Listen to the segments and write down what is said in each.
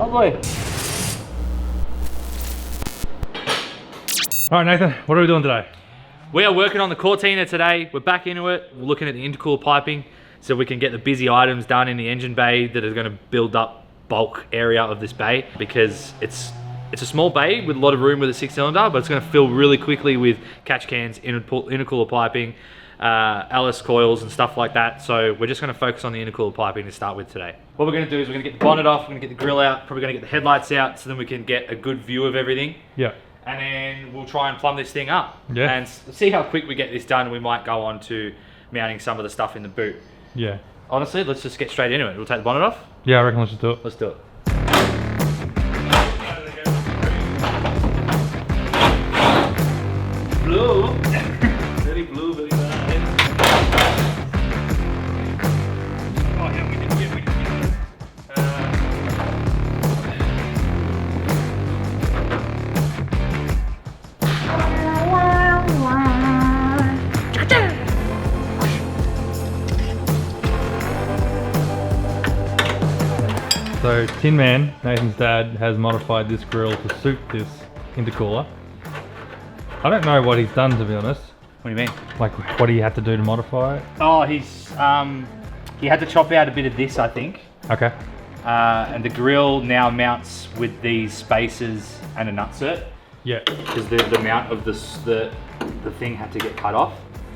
Lovely. All right, Nathan, what are we doing today? We are working on the Cortina today. We're back into it. We're looking at the intercooler piping so we can get the busy items done in the engine bay that are going to build up bulk area of this bay, because it's a small bay with a lot of room with a 6-cylinder, but it's going to fill really quickly with catch cans, intercooler piping, LS coils and stuff like that. So we're just going to focus on the intercooler piping to start with today. What we're going to do is we're going to get the bonnet off, we're going to get the grill out, probably going to get the headlights out so then we can get a good view of everything. Yeah. And then we'll try and plumb this thing up. Yeah. And see how quick we get this done. We might go on to mounting some of the stuff in the boot. Yeah. Honestly, let's just get straight into it. We'll take the bonnet off. Yeah, I reckon let's just do it. Let's do it. Blue. Very blue, very nice. Oh yeah, we did get it. So Tin Man, Nathan's dad, has modified this grill to suit this intercooler. I don't know what he's done, to be honest. What do you mean? Like what he had to do to modify it. Oh, he had to chop out a bit of this, I think. Okay. And the grill now mounts with these spacers and a nutsert. Yeah. Because the mount of the thing had to get cut off.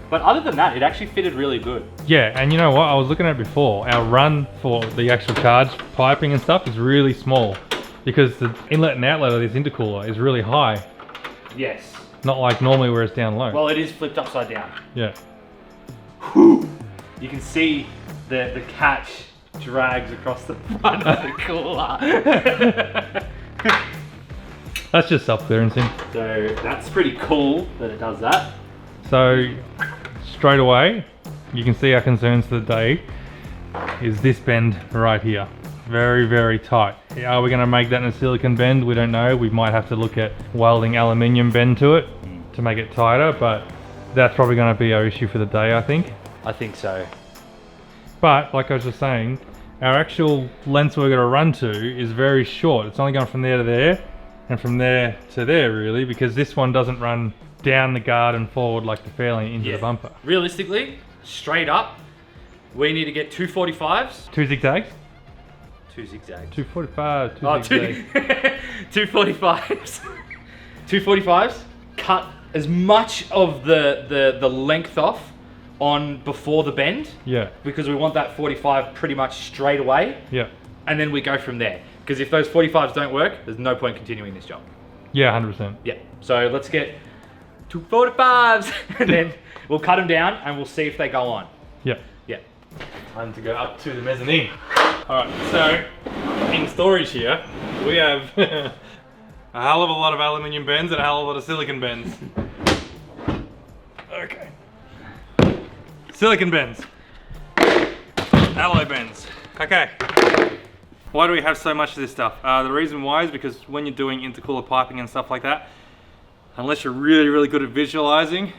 But other than that, it actually fitted really good. Yeah, and you know what? I was looking at it before. Our run for the actual charge piping and stuff is really small because the inlet and outlet of this intercooler is really high. Yes. Not like normally where it's down low. Well, it is flipped upside down. Yeah. You can see the catch drags across the front of the cooler. That's just self-clearancing. So that's pretty cool that it does that. So straight away, you can see our concerns for the day is this bend right here. Very, very tight. Are we going to make that in a silicone bend? We don't know. We might have to look at welding aluminium bend to it to make it tighter, but that's probably going to be our issue for the day, I think. I think so. But like I was just saying, our actual length we're going to run to is very short. It's only going from there to there and from there to there really, because this one doesn't run down the guard and forward like the fairing into the bumper. Realistically, straight up, we need to get 245s. 2 zigzags? 2 zigzags. 245, 2 Oh, zigzags. 245s. 245s. Cut as much of the length off on before the bend. Yeah. Because we want that 45 pretty much straight away. Yeah. And then we go from there. Because if those 45s don't work, there's no point continuing this job. Yeah, 100%. Yeah. So let's get 245s and then we'll cut them down and we'll see if they go on. Yeah. Yeah. Time to go up to the mezzanine. Alright, so in storage here, we have a hell of a lot of aluminium bends and a hell of a lot of silicon bends. Okay. Silicon bends. Alloy bends. Okay. Why do we have so much of this stuff? The reason why is because when you're doing intercooler piping and stuff like that, unless you're really, really good at visualizing,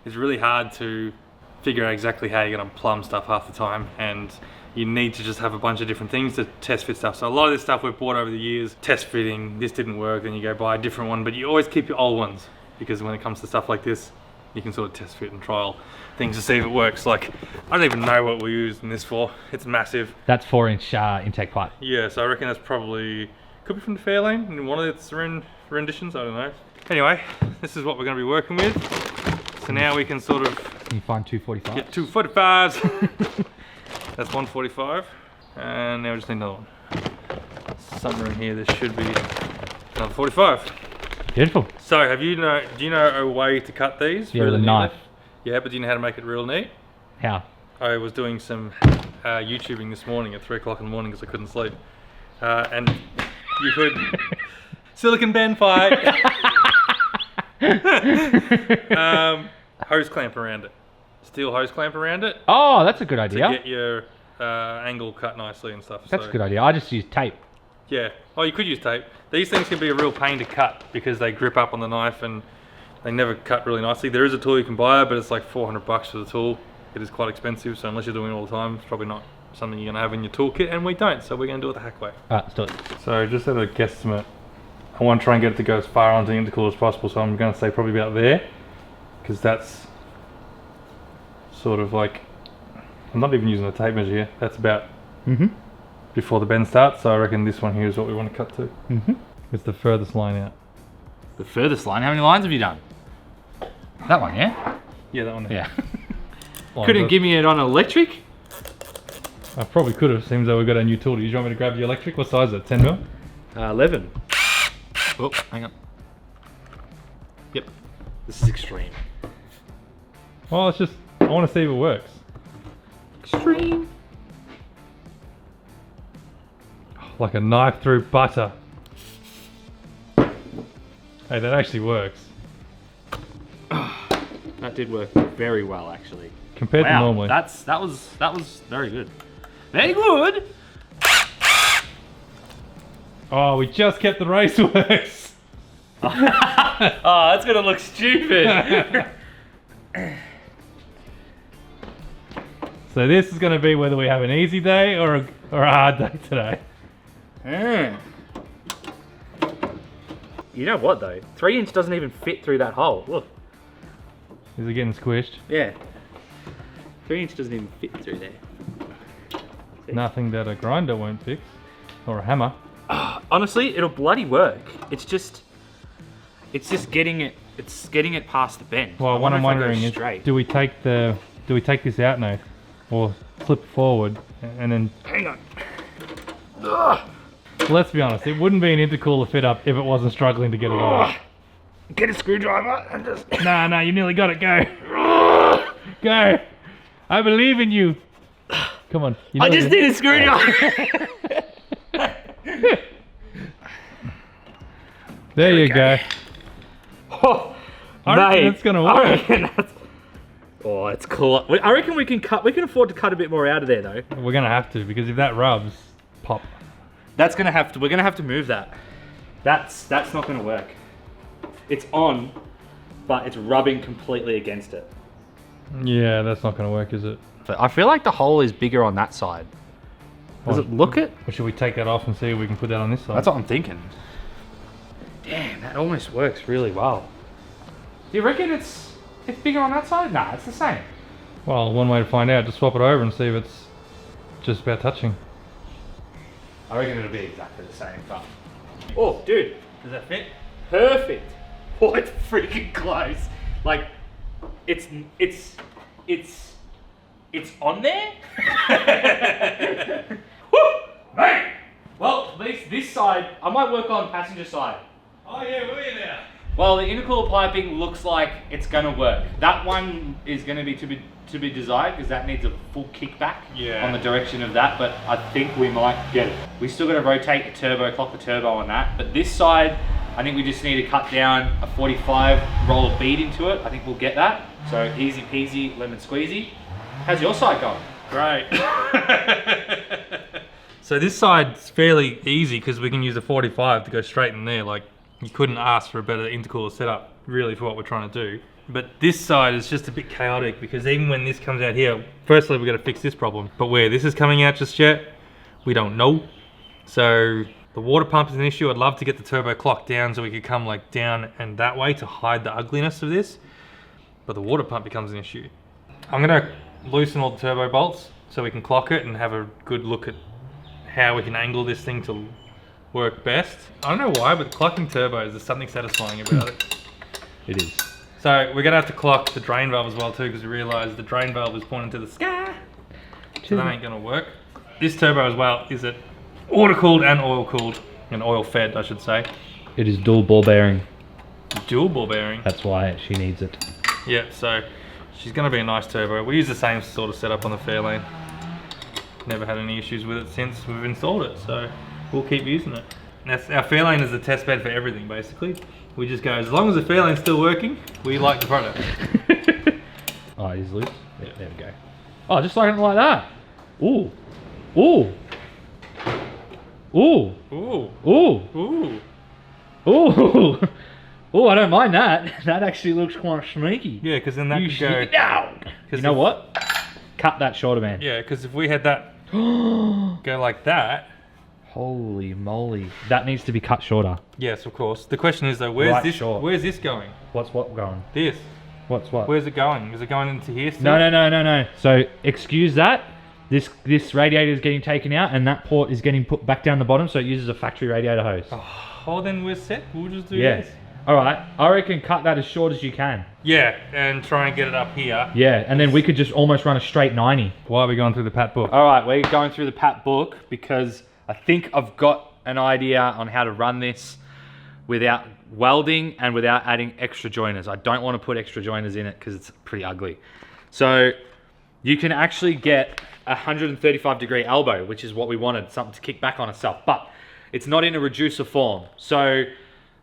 it's really hard to figure out exactly how you're going to plumb stuff half the time, and you need to just have a bunch of different things to test fit stuff. So a lot of this stuff we've bought over the years, test fitting, this didn't work, then you go buy a different one, but you always keep your old ones, because when it comes to stuff like this, you can sort of test fit and trial things to see if it works. Like, I don't even know what we're using this for. It's massive. That's 4-inch intake pipe. Yeah, so I reckon that's probably, could be from the Fairlane in one of its renditions, I don't know. Anyway, this is what we're going to be working with. So now we can sort of... Can you find 245s? Get 245s. That's 145. And now we just need another one. Somewhere in here there should be another 45. Beautiful. So do you know a way to cut these? Yeah, with a knife. Yeah, but do you know how to make it real neat? How? I was doing some YouTubing this morning at 3 o'clock in the morning because I couldn't sleep. And you could... Silicon bend fight. Hose clamp around it. Steel hose clamp around it. Oh, that's a good idea. To get your angle cut nicely and stuff. That's a good idea. I just use tape. Yeah. Oh, you could use tape. These things can be a real pain to cut because they grip up on the knife and they never cut really nicely. There is a tool you can buy, but it's like $400 for the tool. It is quite expensive, so unless you're doing it all the time, it's probably not something you're gonna have in your toolkit, and we don't, so we're gonna do it the hack way. Alright, let's do it. So just at a guesstimate, I want to try and get it to go as far onto the intercooler as possible, so I'm going to say probably about there, because that's sort of like, I'm not even using a tape measure here, that's about before the bend starts, so I reckon this one here is what we want to cut to. It's the furthest line out. The furthest line, how many lines have you done? That one, yeah? Yeah, that one there. Yeah. Couldn't give me it on electric? I probably could have, seems though we've got a new tool. Do you want me to grab the electric? What size is it, 10 mil? 11. Oh, hang on. Yep. This is extreme. Well, it's just, I want to see if it works. Extreme. Like a knife through butter. Hey, that actually works. That did work very well, actually. Compared to normally. That was very good. Very good. Oh, we just kept the raceworks. Oh, that's gonna look stupid. So this is going to be whether we have an easy day or a hard day today. You know what though? 3-inch doesn't even fit through that hole. Look. Is it getting squished? Yeah. 3-inch doesn't even fit through there. See? Nothing that a grinder won't fix. Or a hammer. Honestly, it'll bloody work. It's just getting it past the bend. Well, what I'm wondering is, do we take this out now? Or flip it forward and then... Hang on. Let's be honest, it wouldn't be an intercooler fit up if it wasn't struggling to get it on. Get a screwdriver and just... Nah, you nearly got it, go. Go. I believe in you. Come on. I just need a screwdriver. There you go. Oh, I reckon that's gonna work. Oh, it's cool. I reckon we can afford to cut a bit more out of there though. We're gonna have to, because if that rubs, pop. We're gonna have to move that. That's not gonna work. It's on, but it's rubbing completely against it. Yeah, that's not gonna work, is it? But I feel like the hole is bigger on that side. Does it look it? Or should we take that off and see if we can put that on this side? That's what I'm thinking. Damn, that almost works really well. Do you reckon it's bigger on that side? Nah, it's the same. Well, one way to find out, just swap it over and see if it's just about touching. I reckon it'll be exactly the same, but... Oh, dude. Does that fit? Perfect. Oh, it's freaking close. Like, it's on there? Woo! Hey! Well, this side, I might work on passenger side. Oh yeah, where are you now? Well, the intercooler piping looks like it's gonna work. That one is gonna be to be desired because that needs a full kickback on the direction of that, but I think we might get it. We still gotta rotate the turbo, clock the turbo on that, but this side, I think we just need to cut down a 45, roll a bead into it. I think we'll get that. So easy peasy, lemon squeezy. How's your side going? Great. So this side's fairly easy because we can use a 45 to go straight in there. Like, you couldn't ask for a better intercooler setup, really, for what we're trying to do. But this side is just a bit chaotic because even when this comes out here, firstly we've got to fix this problem. But where this is coming out just yet, we don't know. So the water pump is an issue. I'd love to get the turbo clock down so we could come like down and that way to hide the ugliness of this. But the water pump becomes an issue. I'm gonna loosen all the turbo bolts so we can clock it and have a good look at how we can angle this thing to work best. I don't know why, but clocking turbos, there's something satisfying about it. It is. So we're gonna have to clock the drain valve as well too, because we realised the drain valve is pointing to the sky. So that ain't gonna work. This turbo as well, is it water cooled and oil cooled? And oil fed, I should say. It is dual ball bearing. Dual ball bearing. That's why she needs it. Yeah, so she's gonna be a nice turbo. We use the same sort of setup on the Fairlane. Never had any issues with it since we've installed it, so we'll keep using it. That's, our Fairlane is the test bed for everything, basically. We just go, as long as the Fairlane's still working, we like the product. Oh, it is loose? Yeah, there we go. Oh, just like that. Ooh. Ooh. Ooh. Ooh. Ooh. Ooh. Ooh. Ooh, I don't mind that. That actually looks quite sneaky. Yeah, because then that could go... You know what? Cut that shorter, man. Yeah, because if we had that go like that. Holy moly. That needs to be cut shorter. Yes, of course. The question is though, where's this going? What's what going? This. What's what? Where's it going? Is it going into here still? No. So excuse that. This radiator is getting taken out and that port is getting put back down the bottom, so it uses a factory radiator hose. Oh, then we're set. We'll just do Yeah. this. Alright, I reckon cut that as short as you can. Yeah, and try and get it up here. Yeah, and then we could just almost run a straight 90. Why are we going through the Pat book? Alright, we're going through the Pat book because I think I've got an idea on how to run this without welding and without adding extra joiners. I don't want to put extra joiners in it because it's pretty ugly. So you can actually get a 135 degree elbow, which is what we wanted, something to kick back on itself, but it's not in a reducer form. So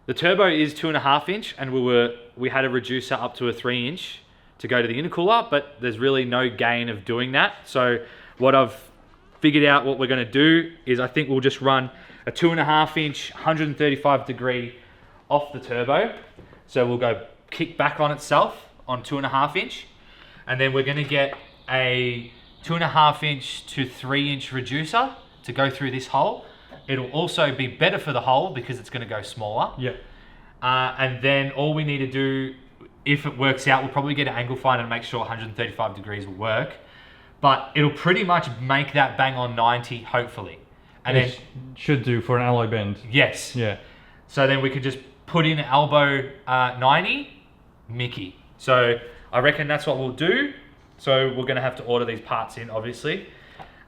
the turbo is 2.5 inch and we had a reducer up to a 3 inch to go to the intercooler, but there's really no gain of doing that. So what I've figured out what we're gonna do is I think we'll just run a 2.5 inch, 135 degree off the turbo. So we'll go kick back on itself on 2.5 inch. And then we're gonna get a 2.5 inch to 3 inch reducer to go through this hole. It'll also be better for the hole because it's gonna go smaller. Yeah. And then all we need to do, if it works out, we'll probably get an angle finder and make sure 135 degrees will work. But it'll pretty much make that bang on 90, hopefully. And then, should do for an alloy bend. yes. Yeah. So then we could just put in elbow 90, Mickey. So I reckon that's what we'll do. So we're gonna have to order these parts in, obviously.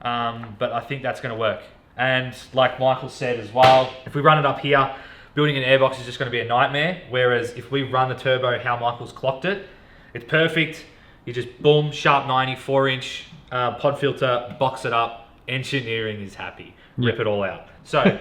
But I think that's gonna work. And like Michael said as well, if we run it up here, building an airbox is just gonna be a nightmare. Whereas if we run the turbo how Michael's clocked it, it's perfect. You just boom, sharp 90, 4 inch pod filter, box it up, engineering is happy. Rip it all out. So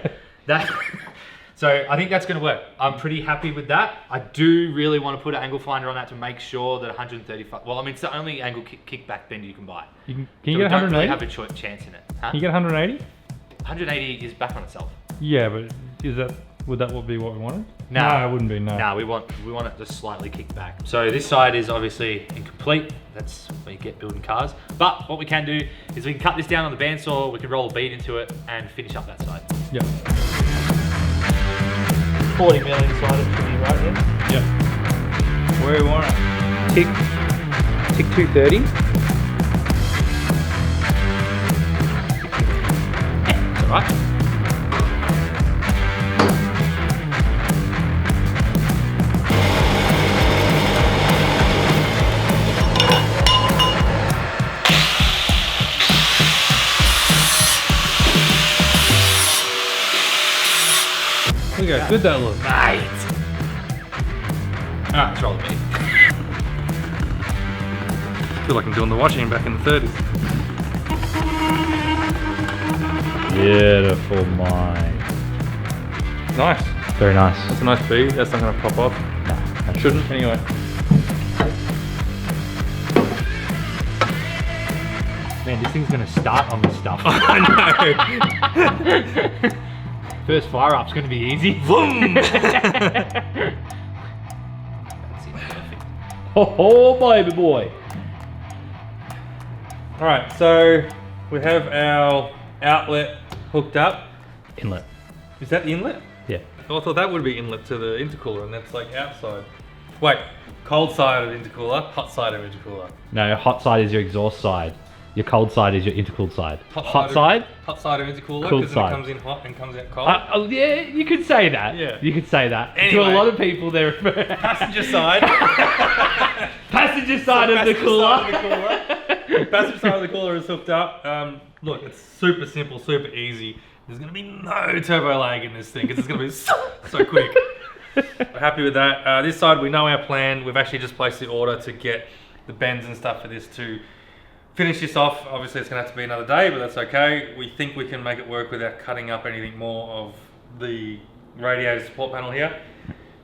so I think that's gonna work. I'm pretty happy with that. I do really want to put an angle finder on that to make sure that 135, well, I mean, it's the only angle kickback bend you can buy. Can So you we get don't 180? really have a chance in it. Huh? Can you get 180? 180 is back on itself. Yeah, but would that be what we wanted? No. No, it wouldn't be, no. No, we want it to slightly kick back. So this side is obviously incomplete. That's what you get building cars. But what we can do is we can cut this down on the bandsaw, we can roll a bead into it and finish up that side. Yep. 40 mil inside it should be right here. Yep. Where do we want it? Tick 230. That's all right. Look how good that looks. Mate. Alright, let's roll the bead. I feel like I'm doing the washing back in the 30s. Beautiful, mate. Nice. Very nice. That's a nice bead. That's not going to pop off. No, It shouldn't, anyway. Man, this thing's gonna start on this stuff. I know. First fire up's gonna be easy. Boom! That's it, perfect. Oh, baby boy. Alright, so we have our outlet hooked up. Inlet. Is that the inlet? Yeah. Oh, I thought that would be inlet to the intercooler, and that's like outside. Wait, cold side of intercooler, hot side of intercooler. No, hot side is your exhaust side. Your cold side is your intercooled side. Hot side? Hot side of intercooler, Cool because side. it comes in hot and comes out cold. Oh, yeah, you could say that. Yeah. You could say that. Anyway. To a lot of people, they're Passenger side. passenger side of the cooler. Passenger side of the cooler is hooked up. Look, it's super simple, super easy. There's gonna be no turbo lag in this thing because it's gonna be so quick. We're happy with that. This side, we know our plan. We've actually just placed the order to get the bends and stuff for this to finish this off. Obviously, it's gonna have to be another day, but that's okay. We think we can make it work without cutting up anything more of the radiator support panel here.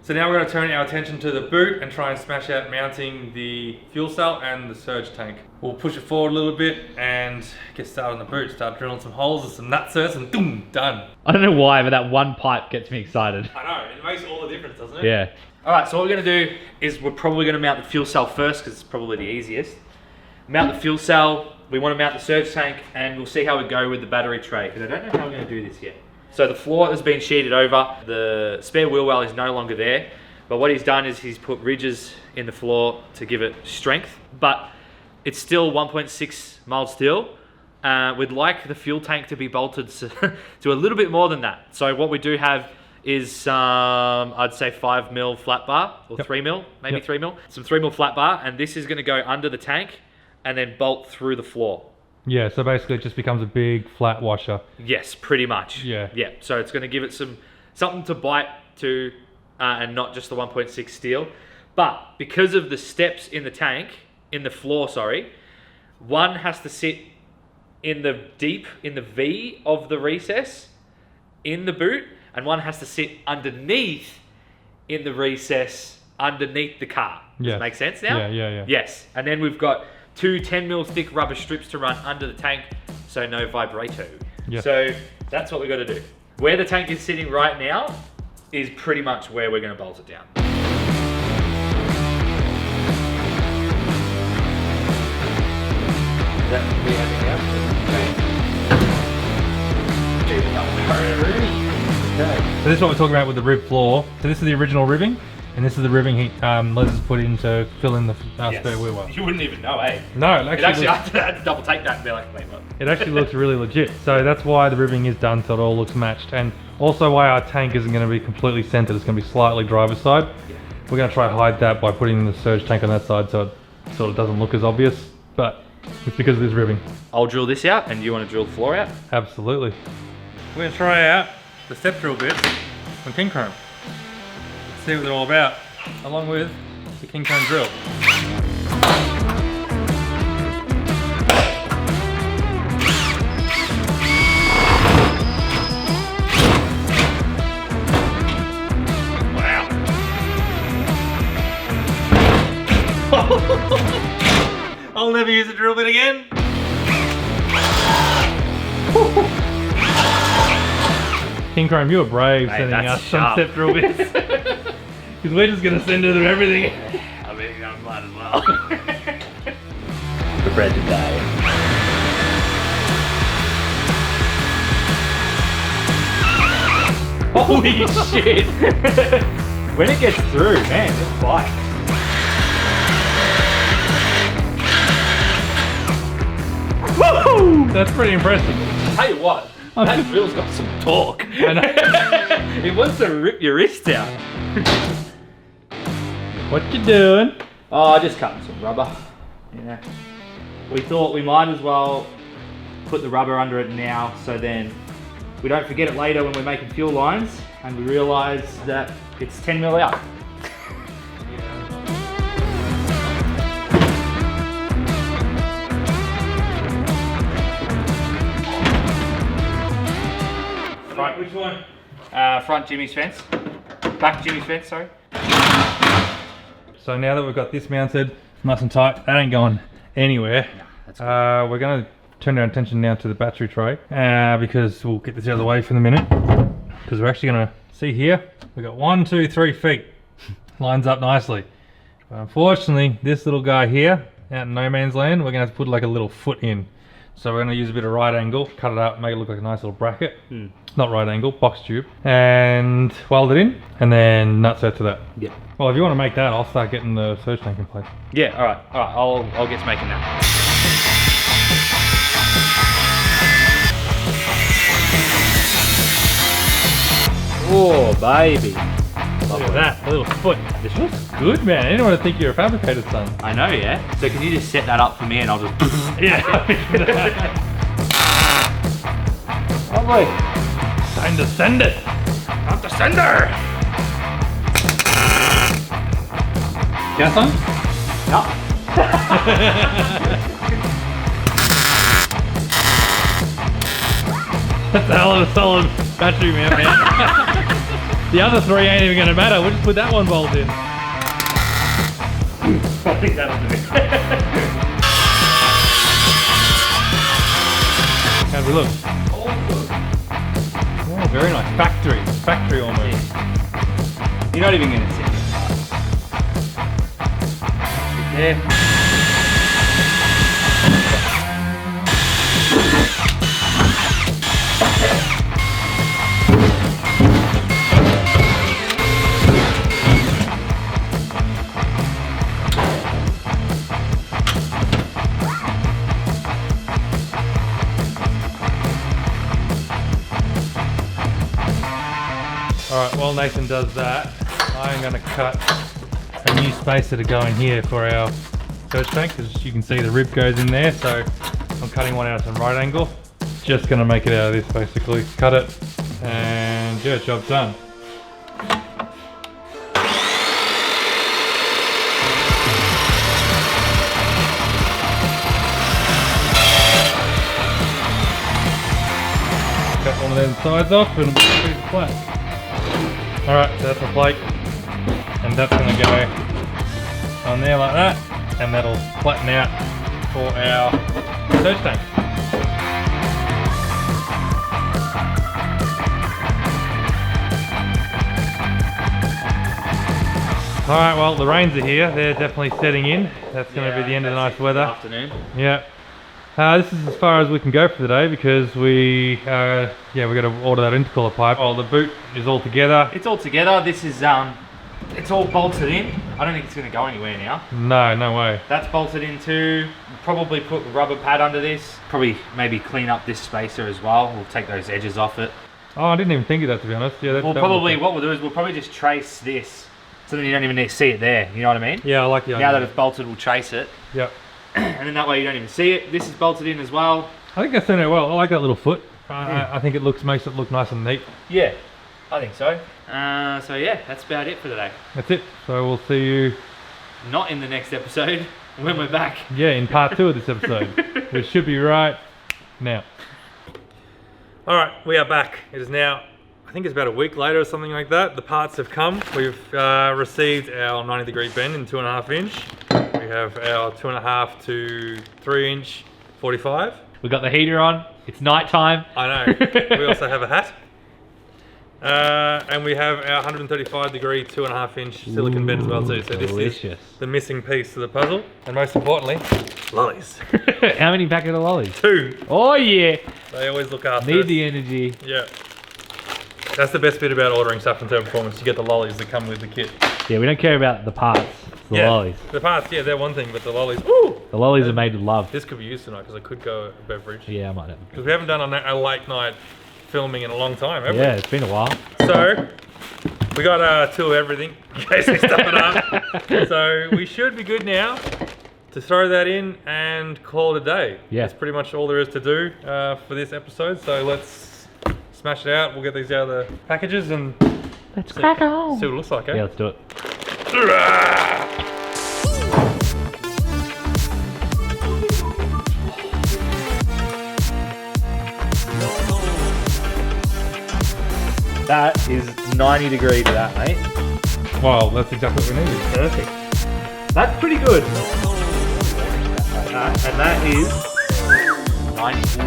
So now we're going to turn our attention to the boot and try and smash out mounting the fuel cell and the surge tank. We'll push it forward a little bit and get started on the boot. Start drilling some holes and some nutserts and boom, done. I don't know why, but that one pipe gets me excited. I know, it makes all the difference, doesn't it? Yeah. All right, so what we're gonna do is we're probably gonna mount the fuel cell first because it's probably the easiest. Mount the fuel cell, we want to mount the surge tank, and we'll see how we go with the battery tray, because I don't know how we're going to do this yet. So the floor has been sheeted over. The spare wheel well is no longer there. But what he's done is he's put ridges in the floor to give it strength. But it's still 1.6 mild steel. We'd like the fuel tank to be bolted to a little bit more than that. So what we do have is I'd say 5mm flat bar, or 3mm, maybe 3mm. Some 3mm flat bar, and this is going to go under the tank and then bolt through the floor. Yeah, so basically it just becomes a big flat washer. Yes, pretty much. Yeah. Yeah, so it's going to give it something to bite to, and not just the 1.6 steel. But because of the steps in the tank, in the floor, sorry, one has to sit in the V of the recess in the boot, and one has to sit underneath in the recess underneath the car. Does that make sense now? Yeah. Yes, and then we've got 2 10mm thick rubber strips to run under the tank, so no vibrato. Yes. So that's what we've got to do. Where the tank is sitting right now is pretty much where we're going to bolt it down. So this is what we're talking about with the rib floor. So this is the original ribbing, and this is the ribbing Les has put in to fill in the spare wheel well. You wouldn't even know, eh? No, I had to double take that and be like, wait, what? It actually looks really legit. So that's why the ribbing is done, so it all looks matched. And also why our tank isn't going to be completely centered. It's going to be slightly driver's side. Yeah. We're going to try to hide that by putting the surge tank on that side, so it sort of doesn't look as obvious. But it's because of this ribbing. I'll drill this out, and you want to drill the floor out? Absolutely. We're going to try out the step drill bits on King Chrome. See what they're all about, along with the King Chrome drill. I'll never use a drill bit again. King Chrome, you were brave sending us some step drill bits. Because we're just going to send her through everything. I mean, I might as well. Prepared to die. Holy shit! When it gets through, man, it's fine. Woo! That's pretty impressive. Tell you what, that drill's got some torque. I know. It wants to rip your wrist out. What you doing? Oh, just cutting some rubber. Yeah. We thought we might as well put the rubber under it now, so then we don't forget it later when we're making fuel lines, and we realise that it's 10mm out. Front, which one? Front Jimmy's fence. Back Jimmy's fence, sorry. So now that we've got this mounted nice and tight, that ain't going anywhere. No, that's good. We're going to turn our attention now to the battery tray, because we'll get this out of the way for the minute. Because we're actually going to see here, we've got 1, 2, 3 feet. Lines up nicely. But unfortunately, this little guy here, out in no man's land, we're going to have to put like a little foot in. So we're going to use a bit of right angle, cut it up, make it look like a nice little bracket. Not right angle, box tube. And weld it in, and then nuts out to that. Yeah. Well, if you want to make that, I'll start getting the surge tank in place. Yeah, alright, I'll get to making that. Oh, baby. Look at that, a little foot. This looks good, man. I didn't want to think you're a fabricator's son. I know, yeah? So can you just set that up for me and I'll just... Yeah. Lovely. Time to send it. Time to send her! Gas on? No. That's a hell of a solid battery, man. The other 3 ain't even gonna matter. We'll just put that one bolt in. I think that'll do it. How's it look? Oh, very nice. Factory almost. Yeah. You're not even gonna see it. There. while Nathan does that, I'm going to cut a new spacer to go in here for our search tank, because you can see the rib goes in there, so I'm cutting one out at a right angle. Just going to make it out of this basically. Cut it, and yeah, job's done. Cut one of them sides off and we'll piece of flat. Alright, so that's my plate. And that's going to go on there like that. And that'll flatten out for our search tank. Alright, well the rains are here. They're definitely setting in. That's going to be the end of the nice weather. Afternoon. Yeah. This is as far as we can go for the day because we got to order that intercooler pipe. Oh, the boot is all together. It's all together. This is it's all bolted in. I don't think it's going to go anywhere now. No, no way. That's bolted in too. Probably put a rubber pad under this. Probably maybe clean up this spacer as well. We'll take those edges off it. Oh, I didn't even think of that, to be honest. Yeah, What we'll do is we'll probably just trace this so then you don't even need to see it there. You know what I mean? Yeah, I like the idea. Now that it's bolted, we'll trace it. Yep. And then that way you don't even see it. This is bolted in as well. I think that's turned out well. I like that little foot. I think it makes it look nice and neat. Yeah, I think so. So yeah, that's about it for today. That's it. So we'll see you... Not in the next episode, when we're back. Yeah, in part 2 of this episode, which should be right now. Alright, we are back. It is now, I think it's about a week later or something like that. The parts have come. We've received our 90-degree bend in 2.5 inch. We have our 2.5 to 3 inch 45. We got the heater on. It's night time. I know. We also have a hat. And we have our 135-degree 2.5 inch silicon bend as well too. So this is the missing piece to the puzzle. And most importantly, lollies. How many packet of lollies? 2. Oh yeah. They always look after Need us. the energy. Yeah. That's the best bit about ordering stuff from Tiperformance. You get the lollies that come with the kit. Yeah, we don't care about the parts. It's the lollies. The parts, yeah, they're one thing, but the lollies, ooh! The lollies are made with love. This could be used tonight because I could go a beverage. Yeah, I might have. Because we haven't done a late night filming in a long time, have we? Yeah, it's been a while. So, we got 2 of everything in case we stuff it up. So, we should be good now to throw that in and call it a day. Yeah. That's pretty much all there is to do for this episode. So, let's smash it out. We'll get these out of the packages and Let's crack on. see what it looks like, eh? Yeah, let's do it. That is 90 degrees to that, mate. Well, that's exactly what we needed. Perfect. That's pretty good. And that is 90.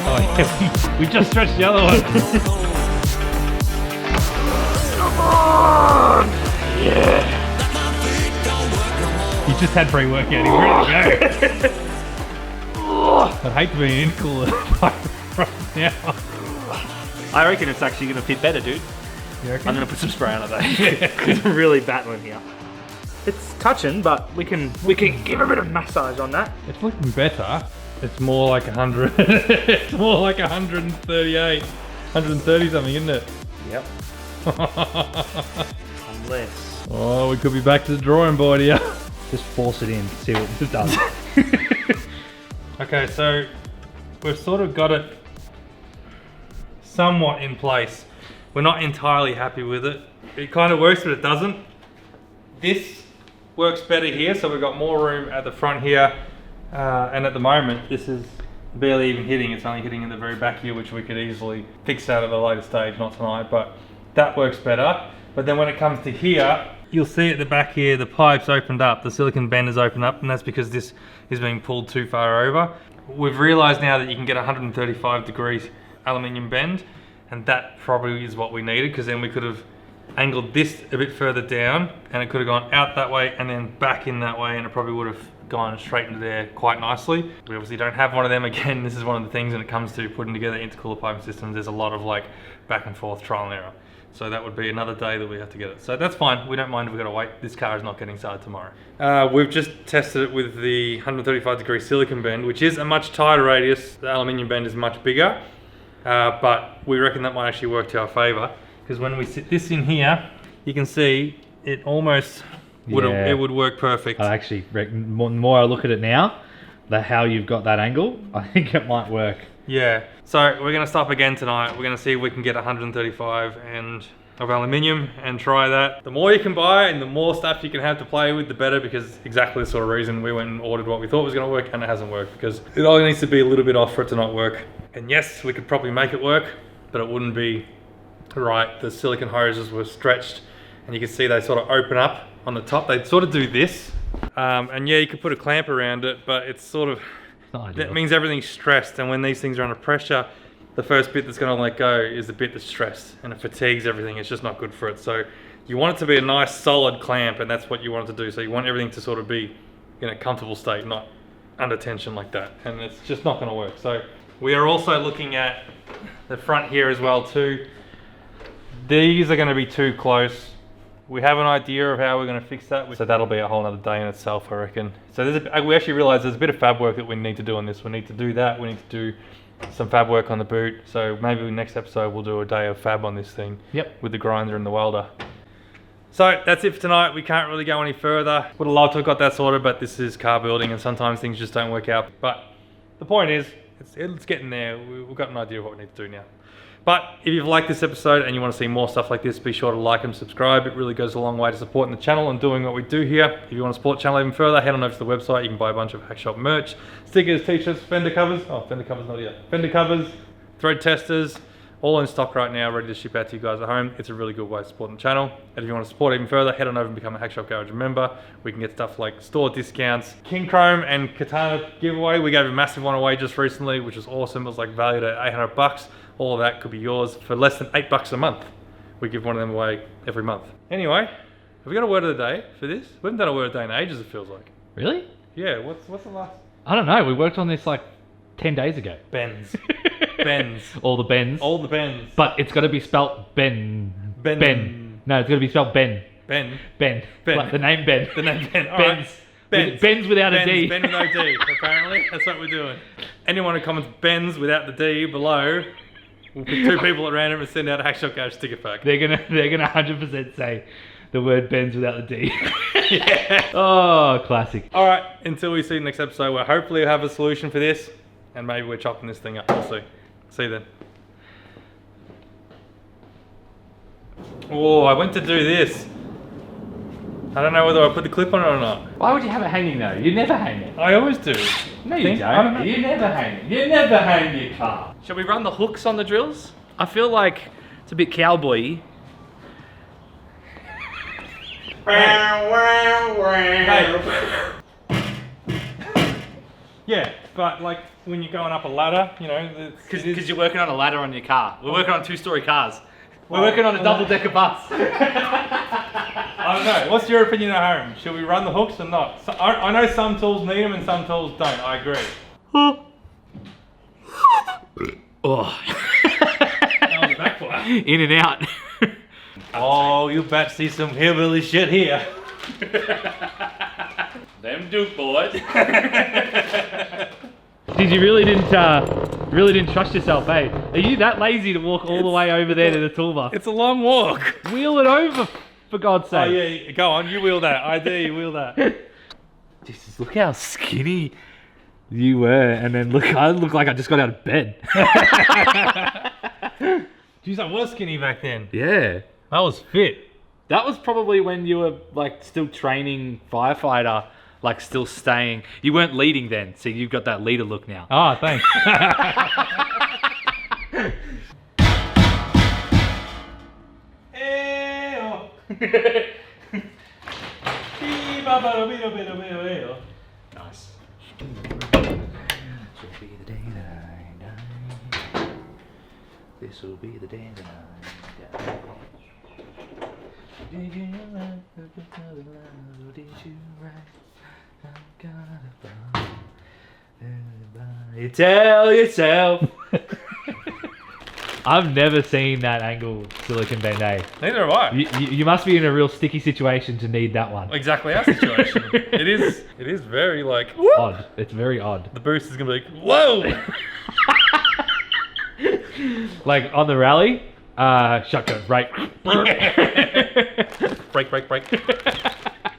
Oh yeah, we just stretched the other one. Come on! Yeah. You just had pre-workout, you're ready to go. I'd hate to be an intercooler right now. I reckon it's actually going to fit better, dude. You reckon? I'm going to put some spray on it though. Because I'm really battling here. It's touching, but we can give a bit of massage on that. It's looking better. It's more like 100. It's more like 138, 130 something, isn't it? Yep. Unless. Oh, we could be back to the drawing board here. Just force it in, see what it does. Okay, so we've sort of got it somewhat in place. We're not entirely happy with it. It kind of works, but it doesn't. This works better here, so we've got more room at the front here. And at the moment, this is barely even hitting. It's only hitting in the very back here, which we could easily fix that at a later stage, not tonight, but that works better. But then when it comes to here, you'll see at the back here, the pipe's opened up, the silicon bend has opened up, and that's because this is being pulled too far over. We've realized now that you can get 135 degrees aluminium bend, and that probably is what we needed, because then we could have angled this a bit further down, and it could have gone out that way and then back in that way, and it probably would have gone straight into there quite nicely. We obviously don't have one of them. Again, this is one of the things when it comes to putting together intercooler piping systems, there's a lot of like back and forth trial and error. So that would be another day that we have to get it. So that's fine. We don't mind if we've got to wait. This car is not getting started tomorrow. We've just tested it with the 135-degree silicon bend, which is a much tighter radius. The aluminium bend is much bigger, but we reckon that might actually work to our favor, because when we sit this in here, you can see it almost it would work perfect. I actually reckon, the more I look at it now, how you've got that angle, I think it might work. Yeah, so we're going to stop again tonight. We're going to see if we can get 135 and of aluminium and try that. The more you can buy and the more stuff you can have to play with, the better, because exactly the sort of reason we went and ordered what we thought was going to work, and it hasn't worked, because it only needs to be a little bit off for it to not work. And yes, we could probably make it work, but it wouldn't be right. The silicon hoses were stretched, and you can see they sort of open up on the top. They sort of do this, and yeah, you could put a clamp around it, but it's sort of, that means everything's stressed, and when these things are under pressure, the first bit that's going to let go is the bit that's stressed, and it fatigues everything. It's just not good for it. So you want it to be a nice solid clamp, and that's what you want it to do. So you want everything to sort of be in a comfortable state, not under tension like that, and it's just not going to work. So we are also looking at the front here as well too. These are going to be too close. We have an idea of how we're going to fix that, so that'll be a whole other day in itself, I reckon. So we actually realised there's a bit of fab work that we need to do on this. We need to do that. We need to do some fab work on the boot. So maybe next episode we'll do a day of fab on this thing. Yep. With the grinder and the welder. So that's it for tonight. We can't really go any further. Would have loved to have got that sorted, but this is car building, and sometimes things just don't work out. But the point is, it's getting there. We've got an idea of what we need to do now. But if you've liked this episode and you want to see more stuff like this, be sure to like and subscribe. It really goes a long way to supporting the channel and doing what we do here. If you want to support the channel even further, head on over to the website. You can buy a bunch of Hackshop merch, stickers, t-shirts, fender covers. Oh, fender covers not yet. Fender covers, thread testers, all in stock right now, ready to ship out to you guys at home. It's a really good way to support the channel. And if you want to support even further, head on over and become a Hackshop Garage member. We can get stuff like store discounts, King Chrome and Katana giveaway. We gave a massive one away just recently, which was awesome. It was like valued at $800. All of that could be yours for less than $8 a month. We give one of them away every month. Anyway, have we got a word of the day for this? We haven't done a word of the day in ages, it feels like. Really? Yeah, what's the last? I don't know. We worked on this like 10 days ago. Bends. Bends. All the bends. All the bends. But it's got to be spelt Ben. Ben. Ben. No, it's got to be spelt Ben. Ben. Ben. Ben. Like the name Ben. The name Ben. All Ben's. right. Ben's. Ben's without a D. Ben with no D, apparently. That's what we're doing. Anyone who comments Ben's without the D below, we'll pick 2 people at random and send out a Hackshop Garage sticker pack. They're gonna 100% say the word Ben's without the D. Yeah. Oh, classic. All right, until we see you next episode, where hopefully we'll have a solution for this, and maybe we're chopping this thing up. We'll see. See you then. Oh, I went to do this. I don't know whether I put the clip on it or not. Why would you have it hanging though? You never hang it. I always do. No, you don't. You never hang it. You never hang your car. Shall we run the hooks on the drills? I feel like it's a bit cowboy-y. Yeah, but like when you're going up a ladder, you know, Because you're working on a ladder on your car. We're working on 2-story cars. We're working on a double-decker bus. I don't know. What's your opinion at home? Should we run the hooks or not? So, I know some tools need them and some tools don't. I agree. Oh. That was a backfire. In and out. Oh, you about to see some hillbilly shit here. Them Duke boys. Did you really didn't trust yourself, eh? Are you that lazy to walk all the way over there to the toolbox? It's a long walk. Wheel it over, for God's sake. Oh yeah, go on, you wheel that. I dare you wheel that. Jesus, look how skinny you were, and then look, I look like I just got out of bed. Jeez, I was skinny back then. Yeah. I was fit. That was probably when you were like still training firefighter, like still staying. You weren't leading then, so you've got that leader look now. Oh, thanks. Nice. This will be the day that I die. Did you love? Did you write? I'm gonna fall. Everybody tell yourself. I've never seen that angle silicon bend, eh? Neither have I. You must be in a real sticky situation to need that one. Exactly our situation. It is very like whoop. Odd. It's very odd. The boost is gonna be like, whoa! Like on the rally, shotgun, right? Break.